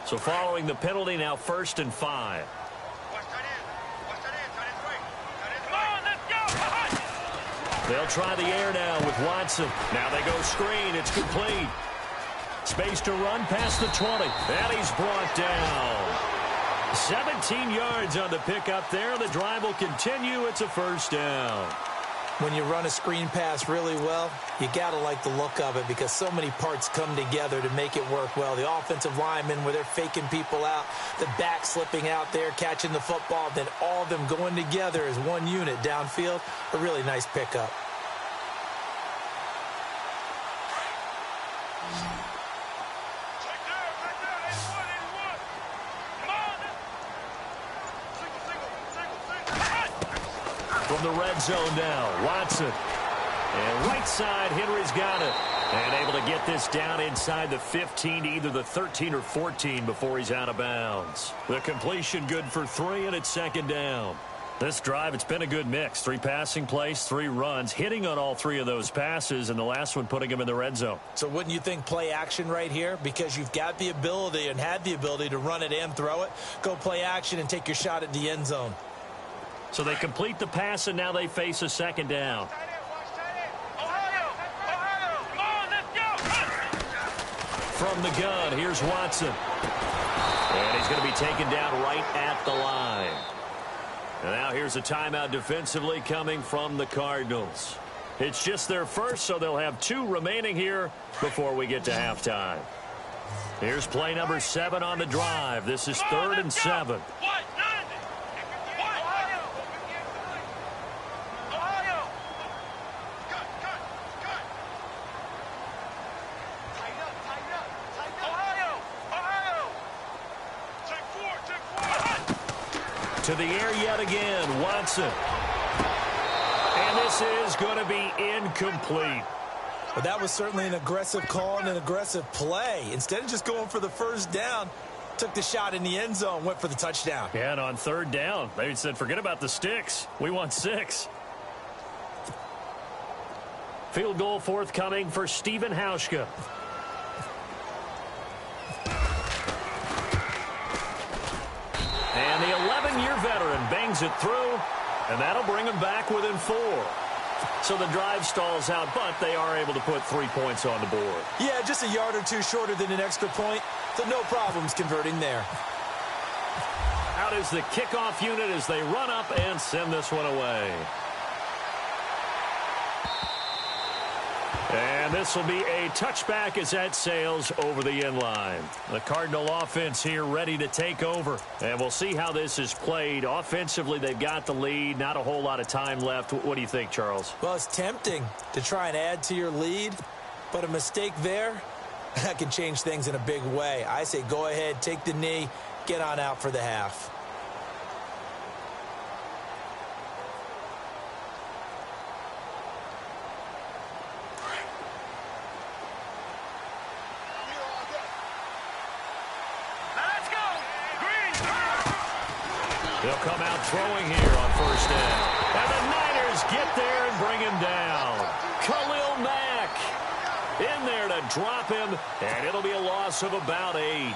So following the penalty, now 1st and 5. They'll try the air now with Watson. Now they go screen. It's complete. Space to run past the 20. And he's brought down. 17 yards on the pickup there. The drive will continue. It's a 1st down. When you run a screen pass really well, you got to like the look of it because so many parts come together to make it work well. The offensive linemen, where they're faking people out, the back slipping out there, catching the football, then all of them going together as one unit downfield. A really nice pickup. From the red zone now, Watson. And right side, Henry's got it. And able to get this down inside the 15 to either the 13 or 14 before he's out of bounds. The completion good for 3, and it's 2nd down. This drive, it's been a good mix. 3 passing plays, 3 runs, hitting on all 3 of those passes, and the last one putting him in the red zone. So wouldn't you think play action right here? Because you've got the ability and had the ability to run it and throw it. Go play action and take your shot at the end zone. So they complete the pass, and now they face a 2nd down. From the gun, here's Watson. And he's going to be taken down right at the line. And now here's a timeout defensively coming from the Cardinals. It's just their first, so they'll have 2 remaining here before we get to halftime. Here's play number 7 on the drive. This is 3rd and 7. To the air yet again, Watson. And this is going to be incomplete. Well, that was certainly an aggressive call and an aggressive play. Instead of just going for the 1st down, took the shot in the end zone, went for the touchdown. Yeah, and on 3rd down, they said, forget about the sticks. We want 6. Field goal forthcoming for Stephen Hauschka. And the 11-year veteran bangs it through, and that'll bring him back within 4. So the drive stalls out, but they are able to put 3 points on the board. Yeah, just a yard or 2 shorter than an extra point, so no problems converting there. Out is the kickoff unit as they run up and send this one away. And this will be a touchback as that sails over the end line. The Cardinal offense here ready to take over. And we'll see how this is played. Offensively, they've got the lead. Not a whole lot of time left. What do you think, Charles? Well, it's tempting to try and add to your lead, but a mistake there, that can change things in a big way. I say go ahead, take the knee, get on out for the half. They'll come out throwing here on 1st down. And the Niners get there and bring him down. Khalil Mack in there to drop him, and it'll be a loss of about 8. Here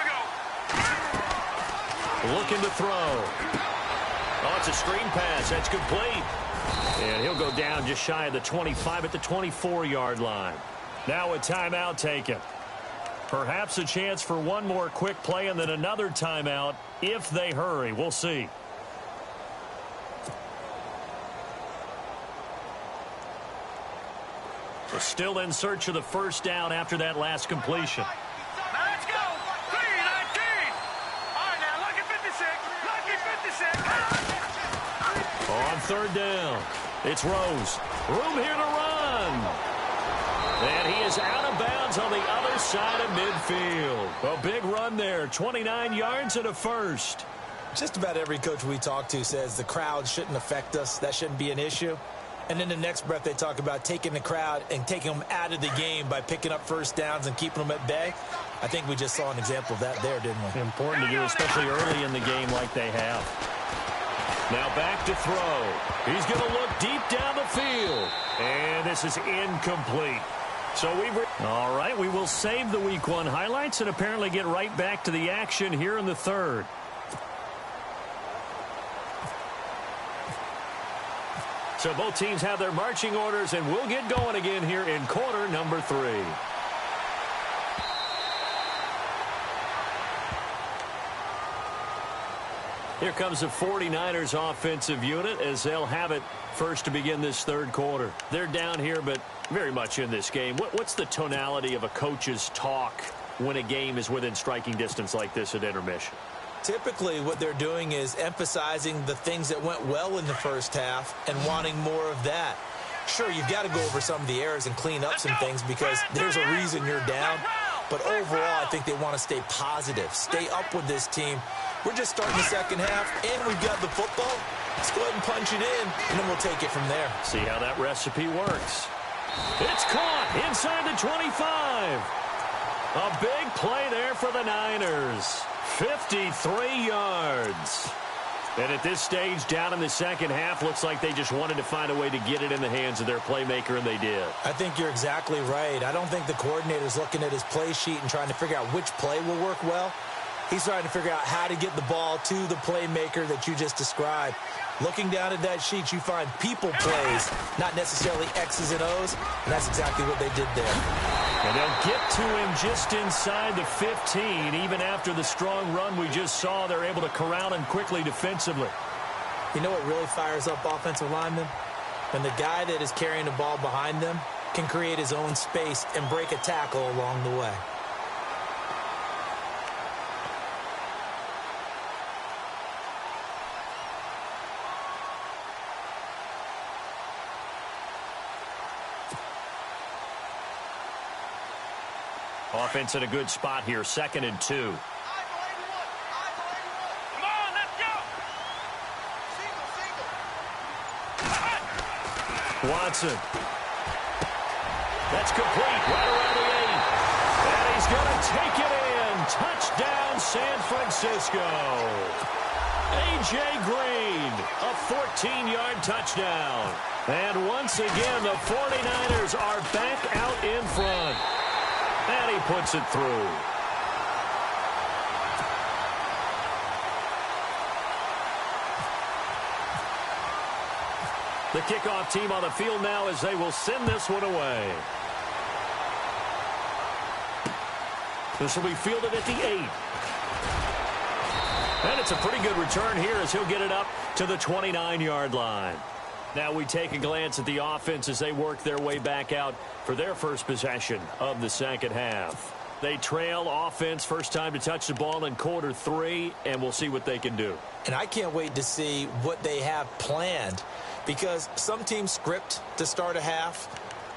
we go. Looking to throw. Oh, it's a screen pass. That's complete. And he'll go down just shy of the 25 at the 24-yard line. Now a timeout taken. Perhaps a chance for one more quick play and then another timeout if they hurry. We'll see. So still in search of the 1st down after that last completion. Now let's go. 3-19. All right, now look at 56. On 3rd down, it's Rose. Room here to run. And he is out of bounds on the other side of midfield. A big run there, 29 yards and a 1st. Just about every coach we talk to says the crowd shouldn't affect us. That shouldn't be an issue. And in the next breath, they talk about taking the crowd and taking them out of the game by picking up 1st downs and keeping them at bay. I think we just saw an example of that there, didn't we? Important to do, especially early in the game like they have. Now back to throw. He's going to look deep down the field. And this is incomplete. So all right, we will save the Week 1 highlights and apparently get right back to the action here in the third. So both teams have their marching orders, and we'll get going again here in quarter number 3. Here comes the 49ers offensive unit as they'll have it first to begin this third quarter. They're down here, but very much in this game. What's the tonality of a coach's talk when a game is within striking distance like this at intermission? Typically, what they're doing is emphasizing the things that went well in the first half and wanting more of that. Sure, you've got to go over some of the errors and clean up some things because there's a reason you're down. But overall, I think they want to stay positive, stay up with this team. We're just starting the second half, and we've got the football. Let's go ahead and punch it in, and then we'll take it from there. See how that recipe works. It's caught inside the 25. A big play there for the Niners. 53 yards. And at this stage, down in the second half, looks like they just wanted to find a way to get it in the hands of their playmaker, and they did. I think you're exactly right. I don't think the coordinator's looking at his play sheet and trying to figure out which play will work well. He's trying to figure out how to get the ball to the playmaker that you just described. Looking down at that sheet, you find people plays, not necessarily X's and O's, and that's exactly what they did there. And they'll get to him just inside the 15. Even after the strong run we just saw, they're able to corral him quickly defensively. You know what really fires up offensive linemen? When the guy that is carrying the ball behind them can create his own space and break a tackle along the way. Offense in a good spot here, 2nd and 2. Come on, let's go. Watson. That's complete right around the 8. And he's going to take it in. Touchdown, San Francisco. A.J. Green, a 14-yard touchdown. And once again, the 49ers are back out in front. And he puts it through. The kickoff team on the field now as they will send this one away. This will be fielded at the 8. And it's a pretty good return here as he'll get it up to the 29-yard line. Now we take a glance at the offense as they work their way back out for their first possession of the second half. They trail offense first time to touch the ball in quarter 3, and we'll see what they can do. And I can't wait to see what they have planned because some teams script to start a half.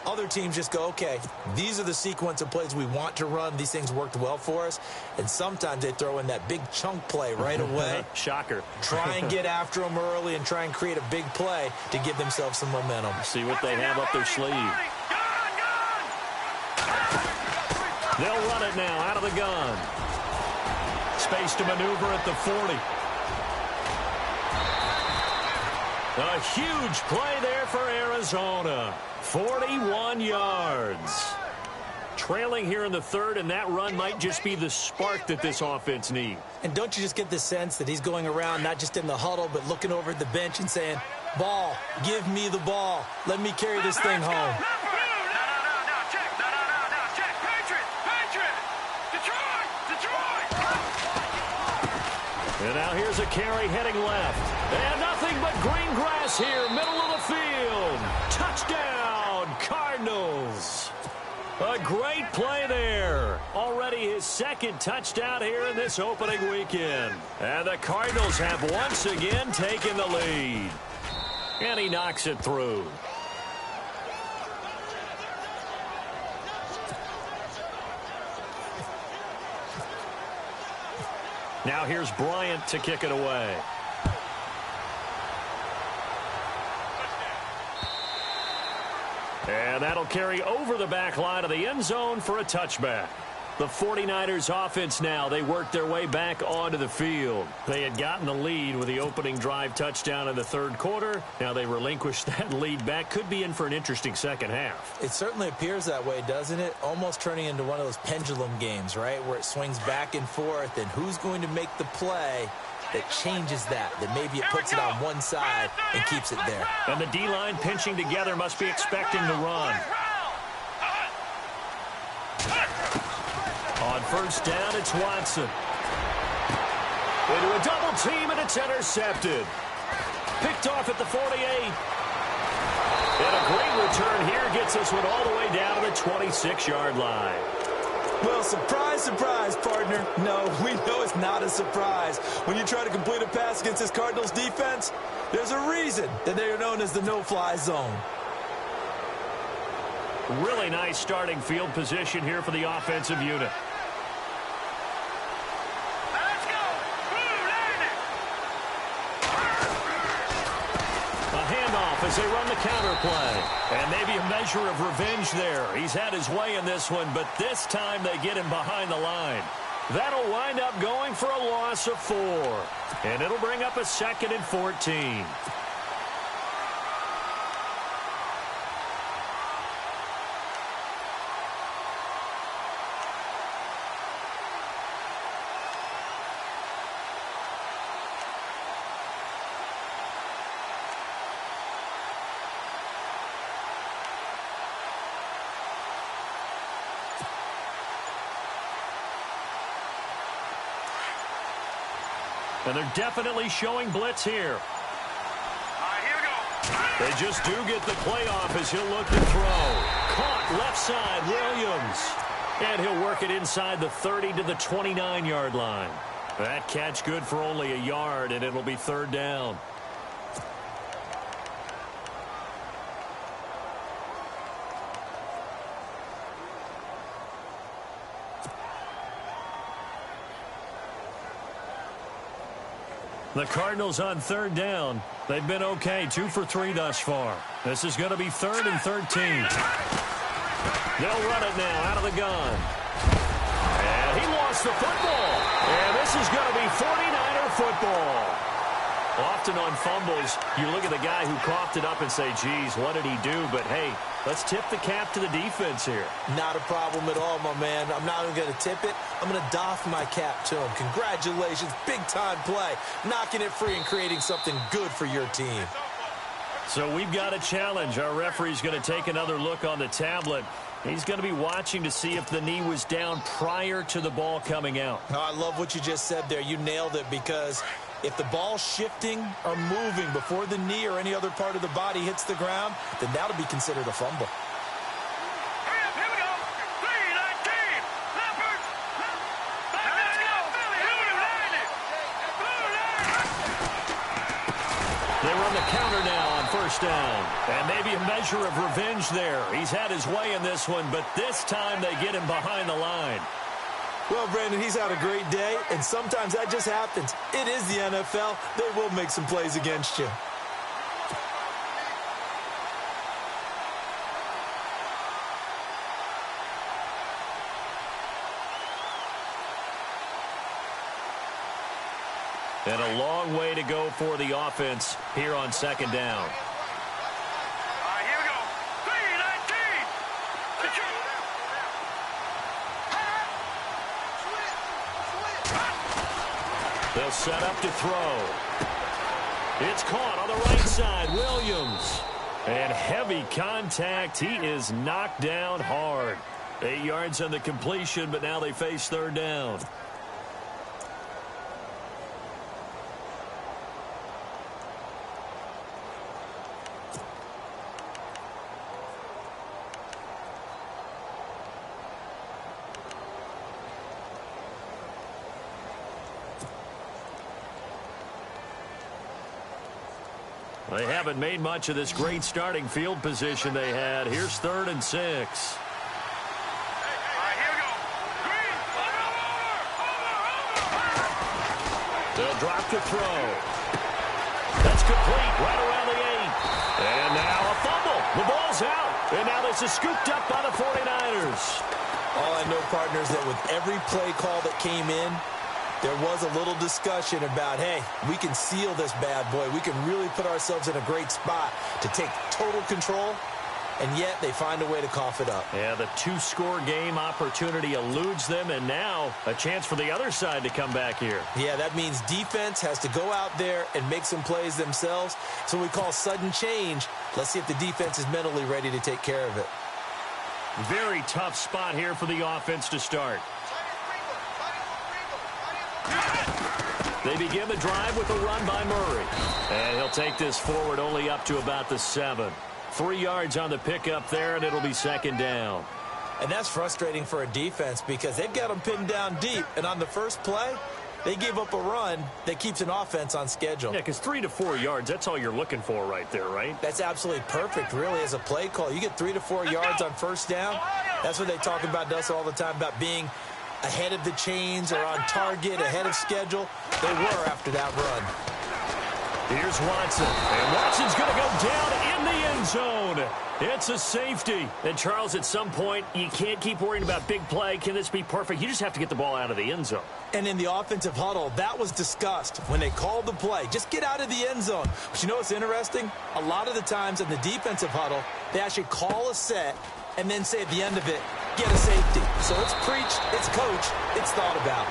Other teams just go, okay, these are the sequence of plays we want to run. These things worked well for us. And sometimes they throw in that big chunk play right away. Shocker. Try and get after them early and try and create a big play to give themselves some momentum. See what they have up their sleeve. They'll run it now out of the gun. Space to maneuver at the 40. A huge play there for Arizona. 41 yards. Trailing here in the third, and that run might just be the spark that this offense needs. And don't you just get the sense that he's going around not just in the huddle, but looking over at the bench and saying, ball, give me the ball. Let me carry this thing home. And now here's a carry heading left. And nothing but green grass here, middle of the field. Touchdown, Cardinals. A great play there. Already his second touchdown here in this opening weekend. And the Cardinals have once again taken the lead. And he knocks it through. Now here's Bryant to kick it away. And that'll carry over the back line of the end zone for a touchback. The 49ers offense now, they work their way back onto the field. They had gotten the lead with the opening drive touchdown in the third quarter. Now they relinquished that lead back. Could be in for an interesting second half. It certainly appears that way, doesn't it? Almost turning into one of those pendulum games, right, where it swings back and forth, and who's going to make the play that changes that maybe it puts it on one side and keeps it there. And the D-line pinching together must be expecting the run. On first down, it's Watson. Into a double team, and it's intercepted. Picked off at the 48. And a great return here gets this one all the way down to the 26-yard line. Well, surprise, surprise, partner. No, we know it's not a surprise. When you try to complete a pass against this Cardinals defense, there's a reason that they are known as the no-fly zone. Really nice starting field position here for the offensive unit. Let's go. A handoff as they run the counter play. And maybe a measure of revenge there. He's had his way in this one, but this time they get him behind the line. That'll wind up going for a loss of 4. And it'll bring up a 2nd and 14. And they're definitely showing blitz here. All right, here we go. They just do get the playoff as he'll look to throw. Caught left side, Williams. And he'll work it inside the 30 to the 29-yard line. That catch good for only a yard, and it'll be third down. The Cardinals on third down. They've been okay, 2 for 3 thus far. This is going to be 3rd and 13. They'll run it now out of the gun. And he lost the football. And this is going to be 49er football. Often on fumbles, you look at the guy who coughed it up and say, geez, what did he do? But, hey, let's tip the cap to the defense here. Not a problem at all, my man. I'm not even going to tip it. I'm going to doff my cap to him. Congratulations. Big-time play. Knocking it free and creating something good for your team. So we've got a challenge. Our referee's going to take another look on the tablet. He's going to be watching to see if the knee was down prior to the ball coming out. Oh, I love what you just said there. You nailed it, because if the ball's shifting or moving before the knee or any other part of the body hits the ground, then that'll be considered a fumble. Hurry up, here we go. 3-19. Leopards. Let's go. They run the counter now on first down. And maybe a measure of revenge there. He's had his way in this one, but this time they get him behind the line. Well, Brandon, he's had a great day, and sometimes that just happens. It is the NFL. They will make some plays against you. And a long way to go for the offense here on second down. All right, here we go. 3-19. They'll set up to throw. It's caught on the right side. Williams. And heavy contact. He is knocked down hard. 8 yards on the completion, but now they face third down. They haven't made much of this great starting field position they had. Here's 3rd and 6. All right, here we go. Green. Over. They'll drop the throw. That's complete right around the 8. And now a fumble. The ball's out. And now this is scooped up by the 49ers. All I know, partners, that with every play call that came in, there was a little discussion about, hey, we can seal this bad boy. We can really put ourselves in a great spot to take total control, and yet they find a way to cough it up. Yeah, the two-score game opportunity eludes them, and now a chance for the other side to come back here. Yeah, that means defense has to go out there and make some plays themselves. So we call sudden change. Let's see if the defense is mentally ready to take care of it. Very tough spot here for the offense to start. They begin the drive with a run by Murray. And he'll take this forward only up to about the 7. 3 yards on the pickup there, and it'll be second down. And that's frustrating for a defense because they've got them pinned down deep. And on the first play, they gave up a run that keeps an offense on schedule. Yeah, because 3 to 4 yards, that's all you're looking for right there, right? That's absolutely perfect, really, as a play call. You get 3 to 4 yards on first down. That's what they talk about, Dustin, all the time, about being ahead of the chains or on target, ahead of schedule. They were after that run. Here's Watson. And Watson's going to go down in the end zone. It's a safety. And, Charles, at some point, you can't keep worrying about big play. Can this be perfect? You just have to get the ball out of the end zone. And in the offensive huddle, that was discussed when they called the play. Just get out of the end zone. But you know what's interesting? A lot of the times in the defensive huddle, they actually call a set and then say at the end of it, get a safety. So it's preached, it's coached, it's thought about.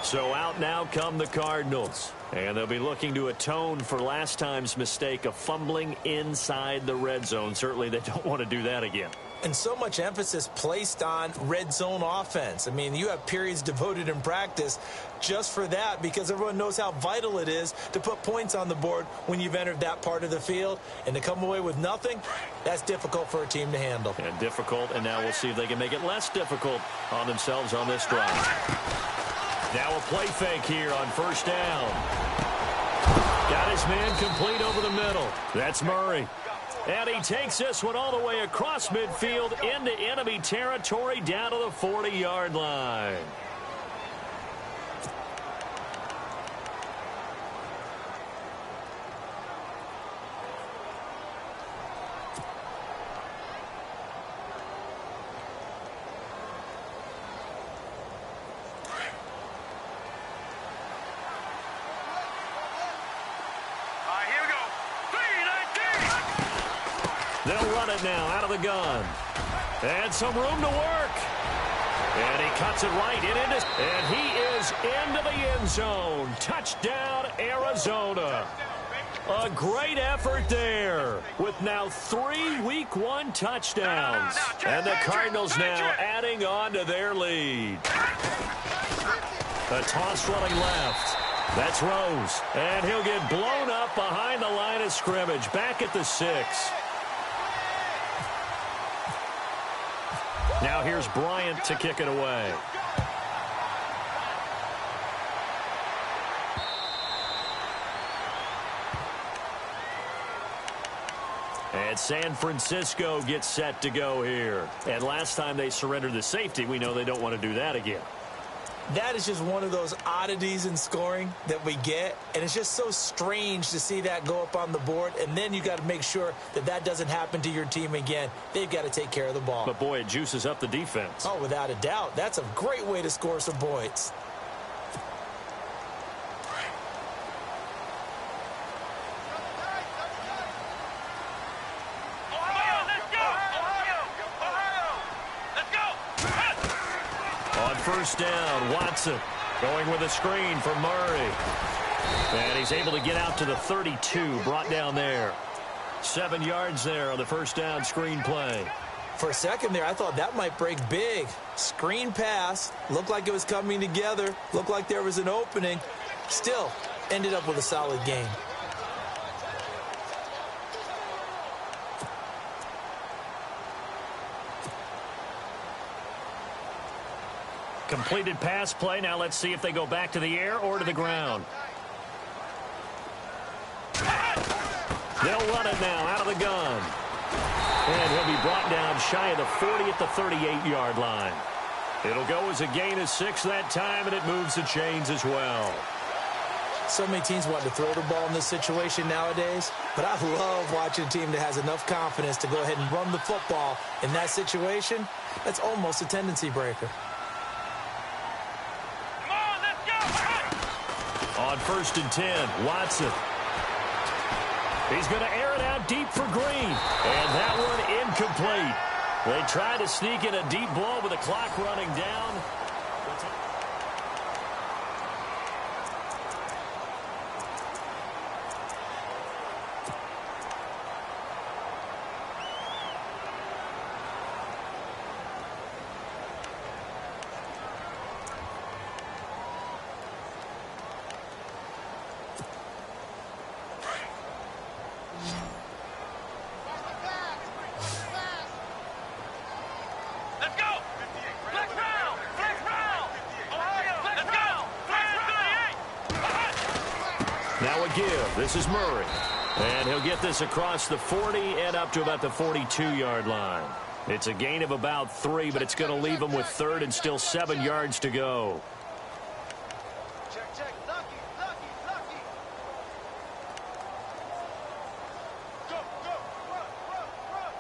So out now come the Cardinals. And they'll be looking to atone for last time's mistake of fumbling inside the red zone. Certainly they don't want to do that again. And so much emphasis placed on red zone offense. I mean, you have periods devoted in practice just for that because everyone knows how vital it is to put points on the board when you've entered that part of the field. And to come away with nothing, that's difficult for a team to handle. And difficult, and now we'll see if they can make it less difficult on themselves on this drive. Now a play fake here on first down. Got his man complete over the middle. That's Murray. And he takes this one all the way across midfield into enemy territory down to the 40-yard line. They'll run it now out of the gun. And some room to work. And he cuts it right in into, and he is into the end zone. Touchdown, Arizona. A great effort there with now 3 Week 1 touchdowns. And the Cardinals now adding on to their lead. A toss running left. That's Rose. And he'll get blown up behind the line of scrimmage. Back at the 6. Now here's Bryant to kick it away. And San Francisco gets set to go here. And last time they surrendered the safety, we know they don't want to do that again. That is just one of those oddities in scoring that we get, and it's just so strange to see that go up on the board, and then you got to make sure that that doesn't happen to your team again. They've got to take care of the ball. But, boy, it juices up the defense. Oh, without a doubt. That's a great way to score some points. First down, Watson going with a screen for Murray. And he's able to get out to the 32, brought down there. 7 yards there on the first down screen play. For a second there, I thought that might break big. Screen pass, looked like it was coming together, looked like there was an opening. Still, ended up with a solid gain. Completed pass play. Now let's see if they go back to the air or to the ground. They'll run it now out of the gun. And he'll be brought down shy of the 40 at the 38-yard line. It'll go as a gain of 6 that time, and it moves the chains as well. So many teams want to throw the ball in this situation nowadays, but I love watching a team that has enough confidence to go ahead and run the football in that situation. That's almost a tendency breaker. Come on, let's go. On 1st and 10, Watson. He's going to air it out deep for Green. And that one incomplete. They try to sneak in a deep ball with the clock running down. Let's go. Flex round. Flex round. Ohio. Let's go. Flex 38. Now a give. This is Murray. And he'll get this across the 40 and up to about the 42-yard line. It's a gain of about 3, but it's going to leave him with 3rd and still 7 yards to go. Check. Lucky. Go. Run.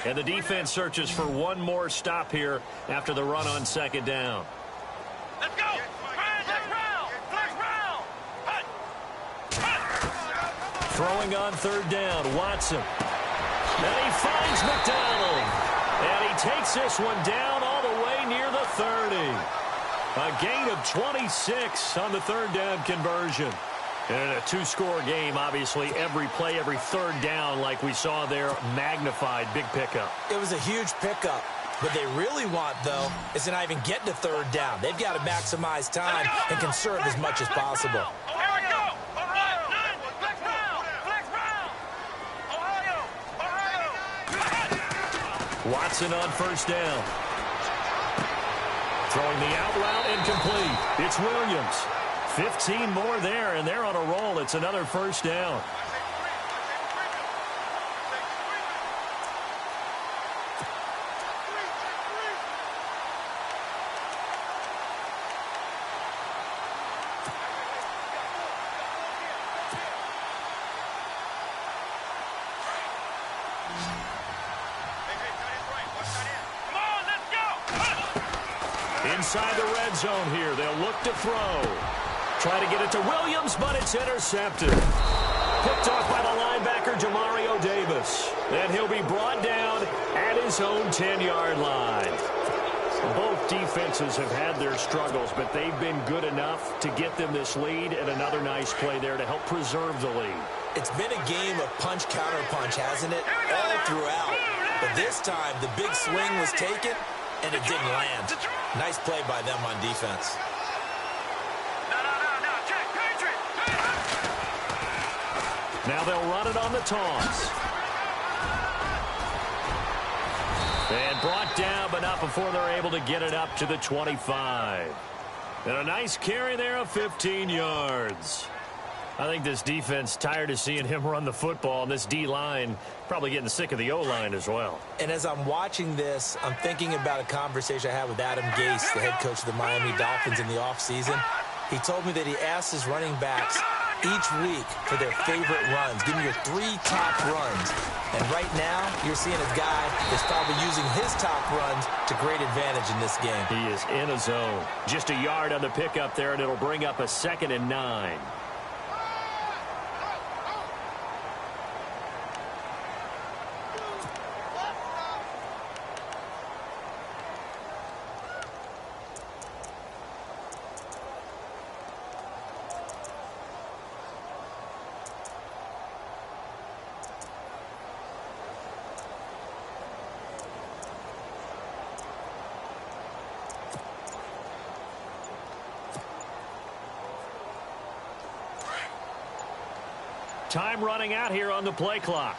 And the defense searches for one more stop here after the run on 2nd down. Let's go. Flex round. Throwing on 3rd down, Watson. And he finds McDonald. And he takes this one down all the way near the 30. A gain of 26 on the 3rd down conversion. And in a 2-score game, obviously, every play, every 3rd down, like we saw there, magnified. Big pickup. It was a huge pickup. What they really want, though, is to not even get to 3rd down. They've got to maximize time and conserve as much as possible. Ohio. Flex round. Ohio. Watson on 1st down. Throwing the out route incomplete. It's Williams. 15 more there, and they're on a roll. It's another 1st down. Inside the red zone here. They'll look to throw. Try to get it to Williams, but it's intercepted. Picked off by the linebacker, Jamario Davis. And he'll be brought down at his own 10-yard line. Both defenses have had their struggles, but they've been good enough to get them this lead, and another nice play there to help preserve the lead. It's been a game of punch-counter-punch, hasn't it? All throughout. But this time, the big swing was taken, and it didn't land. Nice play by them on defense. Now they'll run it on the toss. And brought down, but not before they're able to get it up to the 25. And a nice carry there of 15 yards. I think this defense tired of seeing him run the football, and this D-line probably getting sick of the O-line as well. And as I'm watching this, I'm thinking about a conversation I had with Adam Gase, the head coach of the Miami Dolphins in the offseason. He told me that he asked his running backs each week for their favorite runs. Give me your 3 top runs. And right now, you're seeing a guy that's probably using his top runs to great advantage in this game. He is in a zone. Just a yard on the pickup there, and it'll bring up a 2nd and 9. Time running out here on the play clock.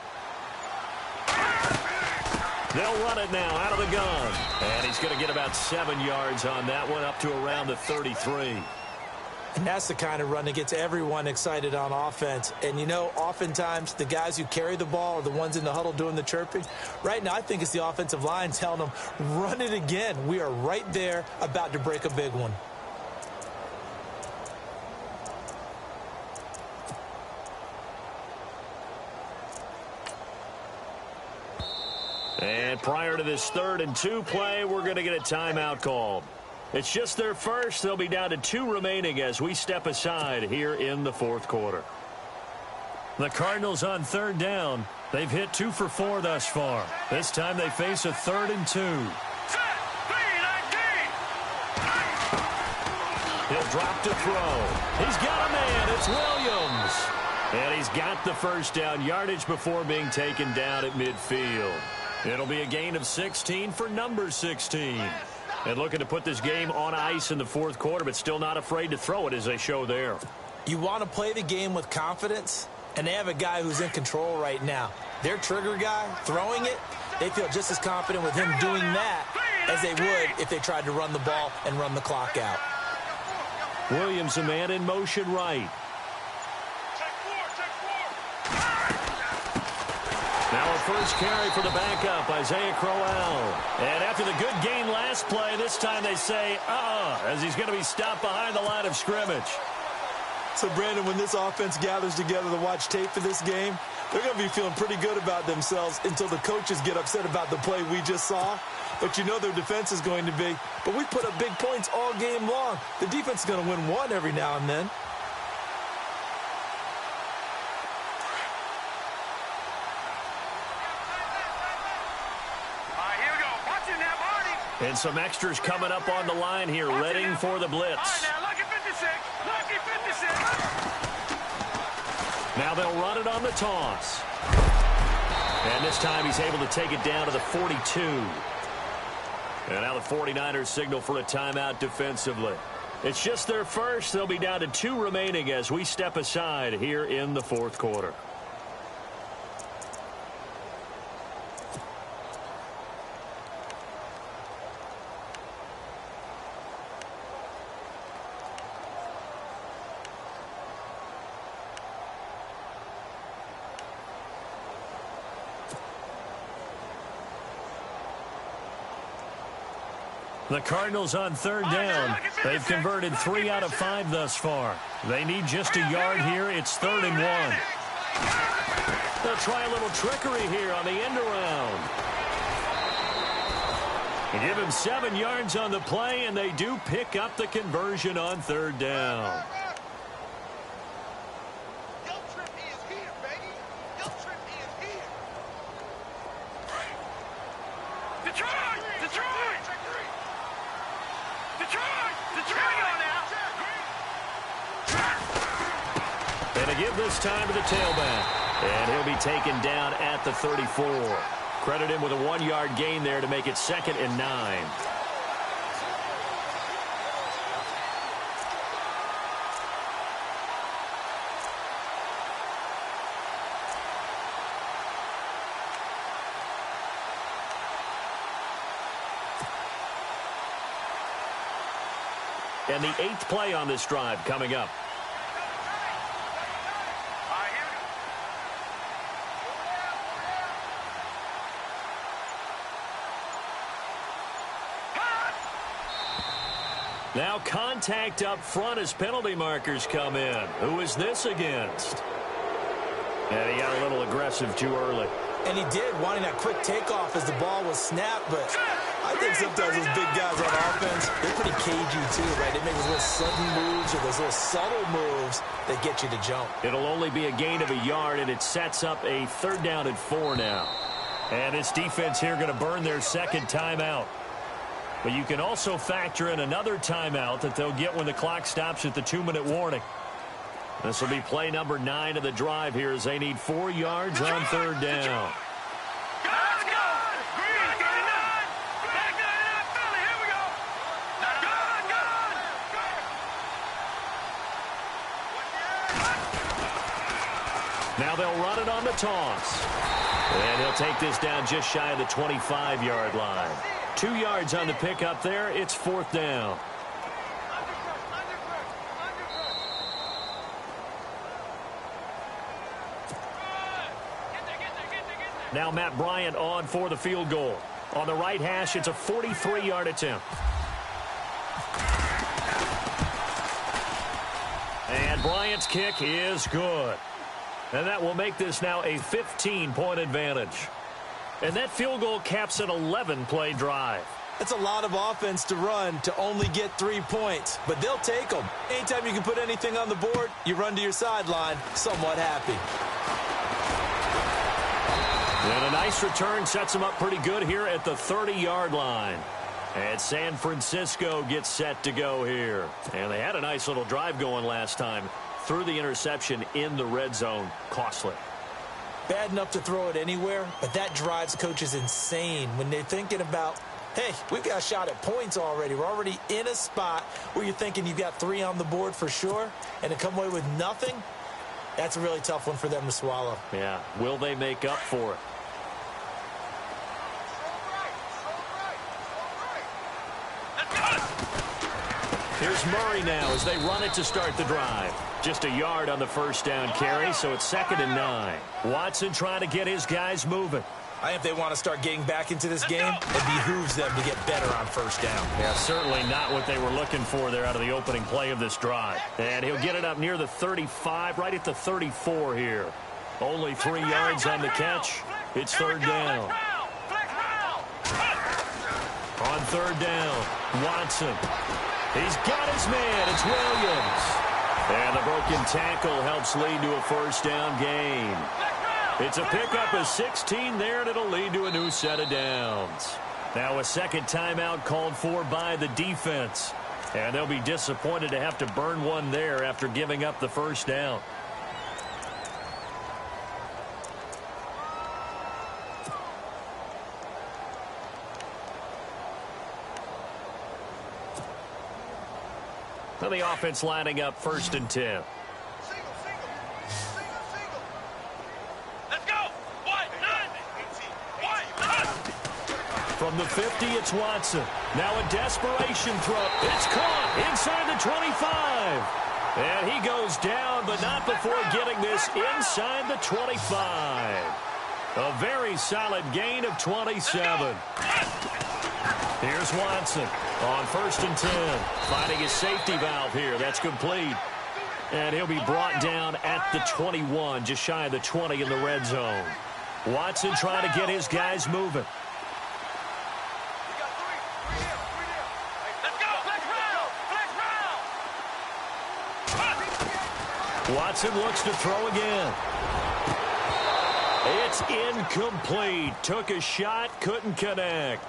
They'll run it now out of the gun. And he's going to get about 7 yards on that one, up to around the 33. And that's the kind of run that gets everyone excited on offense. And, you know, oftentimes the guys who carry the ball are the ones in the huddle doing the chirping. Right now, I think it's the offensive line telling them, run it again. We are right there about to break a big one. And prior to this 3rd and 2 play, we're going to get a timeout called. It's just their first. They'll be down to 2 remaining as we step aside here in the 4th quarter. The Cardinals on 3rd down. They've hit 2 for 4 thus far. This time they face a 3rd and 2. He'll drop to throw. He's got a man. It's Williams. And he's got the first down yardage before being taken down at midfield. It'll be a gain of 16 for number 16. And looking to put this game on ice in the 4th quarter, but still not afraid to throw it as they show there. You want to play the game with confidence, and they have a guy who's in control right now. Their trigger guy, throwing it, they feel just as confident with him doing that as they would if they tried to run the ball and run the clock out. Williams, a man in motion right. Now a first carry for the backup, Isaiah Crowell. And after the good gain last play, this time they say, as he's going to be stopped behind the line of scrimmage. So, Brandon, when this offense gathers together to watch tape for this game, they're going to be feeling pretty good about themselves until the coaches get upset about the play we just saw. But you know their defense is going to be, but we put up big points all game long. The defense is going to win one every now and then. And some extras coming up on the line here, readying for the blitz. Lucky 56. Lucky 56. Now they'll run it on the toss. And this time he's able to take it down to the 42. And now the 49ers signal for a timeout defensively. It's just their first. They'll be down to 2 remaining as we step aside here in the 4th quarter. The Cardinals on 3rd down. They've converted 3 out of 5 thus far. They need just a yard here. It's 3rd and 1. They'll try a little trickery here on the end around. Give him 7 yards on the play, and they do pick up the conversion on 3rd down. Give this time to the tailback. And he'll be taken down at the 34. Credit him with a 1-yard gain there to make it 2nd and 9. And the 8th play on this drive coming up. Now contact up front as penalty markers come in. Who is this against? And he got a little aggressive too early. And he did, wanting that quick takeoff as the ball was snapped. But I think sometimes those big guys on offense, they're pretty cagey too, right? They make those little sudden moves or those little subtle moves that get you to jump. It'll only be a gain of a yard, and it sets up a 3rd down and 4 now. And this defense here going to burn their 2nd timeout. But you can also factor in another timeout that they'll get when the clock stops at the 2-minute warning. This will be play number 9 of the drive here as they need 4 yards on 3rd down. Now they'll run it on the toss. And he'll take this down just shy of the 25-yard line. 2 yards on the pickup there. It's 4th down. Now Matt Bryant on for the field goal. On the right hash, it's a 43-yard attempt. And Bryant's kick is good. And that will make this now a 15-point advantage. And that field goal caps an 11-play drive. That's a lot of offense to run to only get 3 points, but they'll take them. Anytime you can put anything on the board, you run to your sideline somewhat happy. And a nice return sets them up pretty good here at the 30-yard line. And San Francisco gets set to go here. And they had a nice little drive going last time. Threw the interception in the red zone. Costly. Bad enough to throw it anywhere, but that drives coaches insane when they're thinking about, hey, we've got a shot at points already. We're already in a spot where you're thinking you've got 3 on the board for sure, and to come away with nothing, that's a really tough one for them to swallow. Yeah, will they make up for it? Here's Murray now as they run it to start the drive. Just a yard on the first down carry, so it's 2nd and 9. Watson trying to get his guys moving. I think if they want to start getting back into this game, it behooves them to get better on first down. Yeah, certainly not what they were looking for there out of the opening play of this drive. And he'll get it up near the 35, right at the 34 here. Only 3 yards on the catch. It's 3rd down. On 3rd down, Watson. He's got his man. It's Williams. And the broken tackle helps lead to a first down gain. It's a pickup of 16 there, and it'll lead to a new set of downs. Now a second timeout called for by the defense. And they'll be disappointed to have to burn one there after giving up the first down. Now the offense lining up 1st and 10. Let's go. White, 9. From the 50, it's Watson. Now a desperation throw. It's caught inside the 25. And he goes down, but not before getting this inside the 25. A very solid gain of 27. Here's Watson on 1st and 10. Finding his safety valve here. That's complete. And he'll be brought down at the 21, just shy of the 20 in the red zone. Watson trying to get his guys moving. Let's go. Flex round. Watson looks to throw again. It's incomplete. Took a shot, couldn't connect.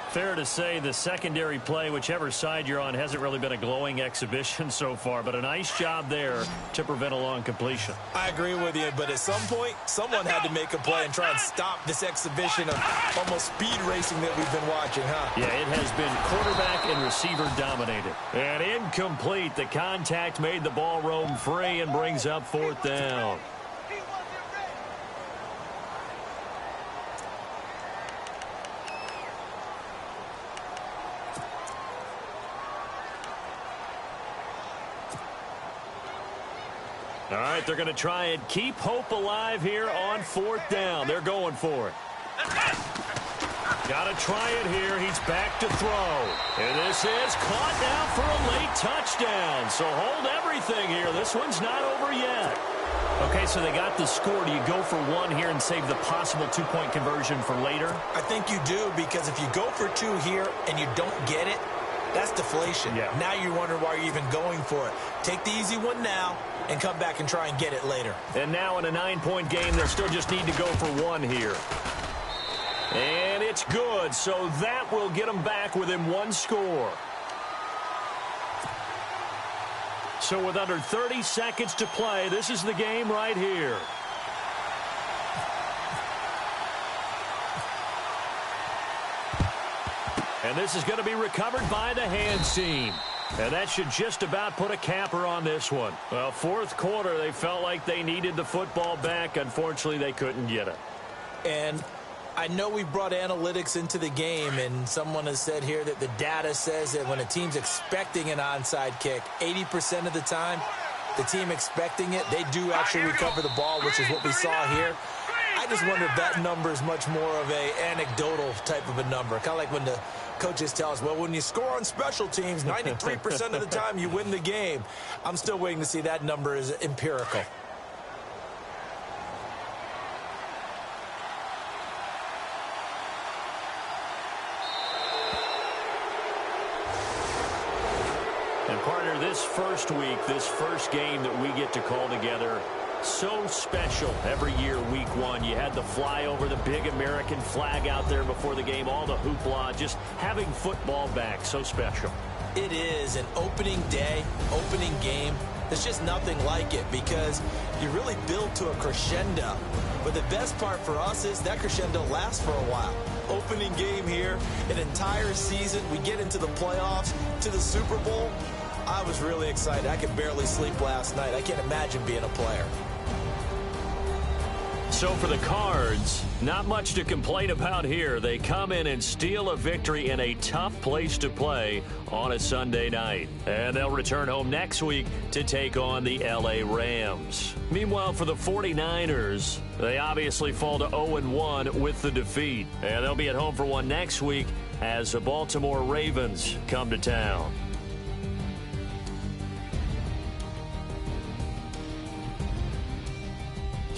Fair to say the secondary play, whichever side you're on, hasn't really been a glowing exhibition so far, but a nice job there to prevent a long completion. I agree with you, but at some point, someone had to make a play and try and stop this exhibition of almost speed racing that we've been watching, huh? Yeah, it has been quarterback and receiver dominated. And incomplete. The contact made the ball roam free and brings up 4th down. All right, they're going to try and keep hope alive here on 4th down. They're going for it. Got to try it here. He's back to throw. And this is caught now for a late touchdown. So hold everything here. This one's not over yet. Okay, so they got the score. Do you go for 1 here and save the possible 2-point conversion for later? I think you do, because if you go for 2 here and you don't get it, that's deflation. Yeah. Now you wonder why you're even going for it. Take the easy one now and come back and try and get it later. And now in a 9-point game, they'll still just need to go for 1 here. And it's good, so that will get them back within 1 score. So with under 30 seconds to play, this is the game right here. And this is going to be recovered by the hands team. And that should just about put a capper on this one. Well, 4th quarter, they felt like they needed the football back. Unfortunately, they couldn't get it. And I know we brought analytics into the game, and someone has said here that the data says that when a team's expecting an onside kick, 80% of the time, the team expecting it, they do actually recover the ball, which is what we saw here. I just wonder if that number is much more of a anecdotal type of a number. Kind of like when the coaches tell us, well, when you score on special teams, 93% of the time you win the game. I'm still waiting to see that number is empirical. Partner, this first week, this first game that we get to call together, so special every year, week one. You had the flyover, the big American flag out there before the game, all the hoopla, just having football back, so special. It is an opening day, opening game. There's just nothing like it because you really build to a crescendo. But the best part for us is that crescendo lasts for a while. Opening game here, an entire season. We get into the playoffs, to the Super Bowl. I was really excited. I could barely sleep last night. I can't imagine being a player. So for the Cards, not much to complain about here. They come in and steal a victory in a tough place to play on a Sunday night. And they'll return home next week to take on the LA Rams. Meanwhile, for the 49ers, they obviously fall to 0-1 with the defeat. And they'll be at home for one next week as the Baltimore Ravens come to town.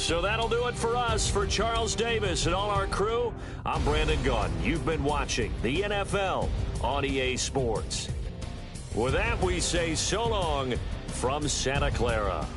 So that'll do it for us. For Charles Davis and all our crew, I'm Brandon Gaudin. You've been watching the NFL on EA Sports. With that, we say so long from Santa Clara.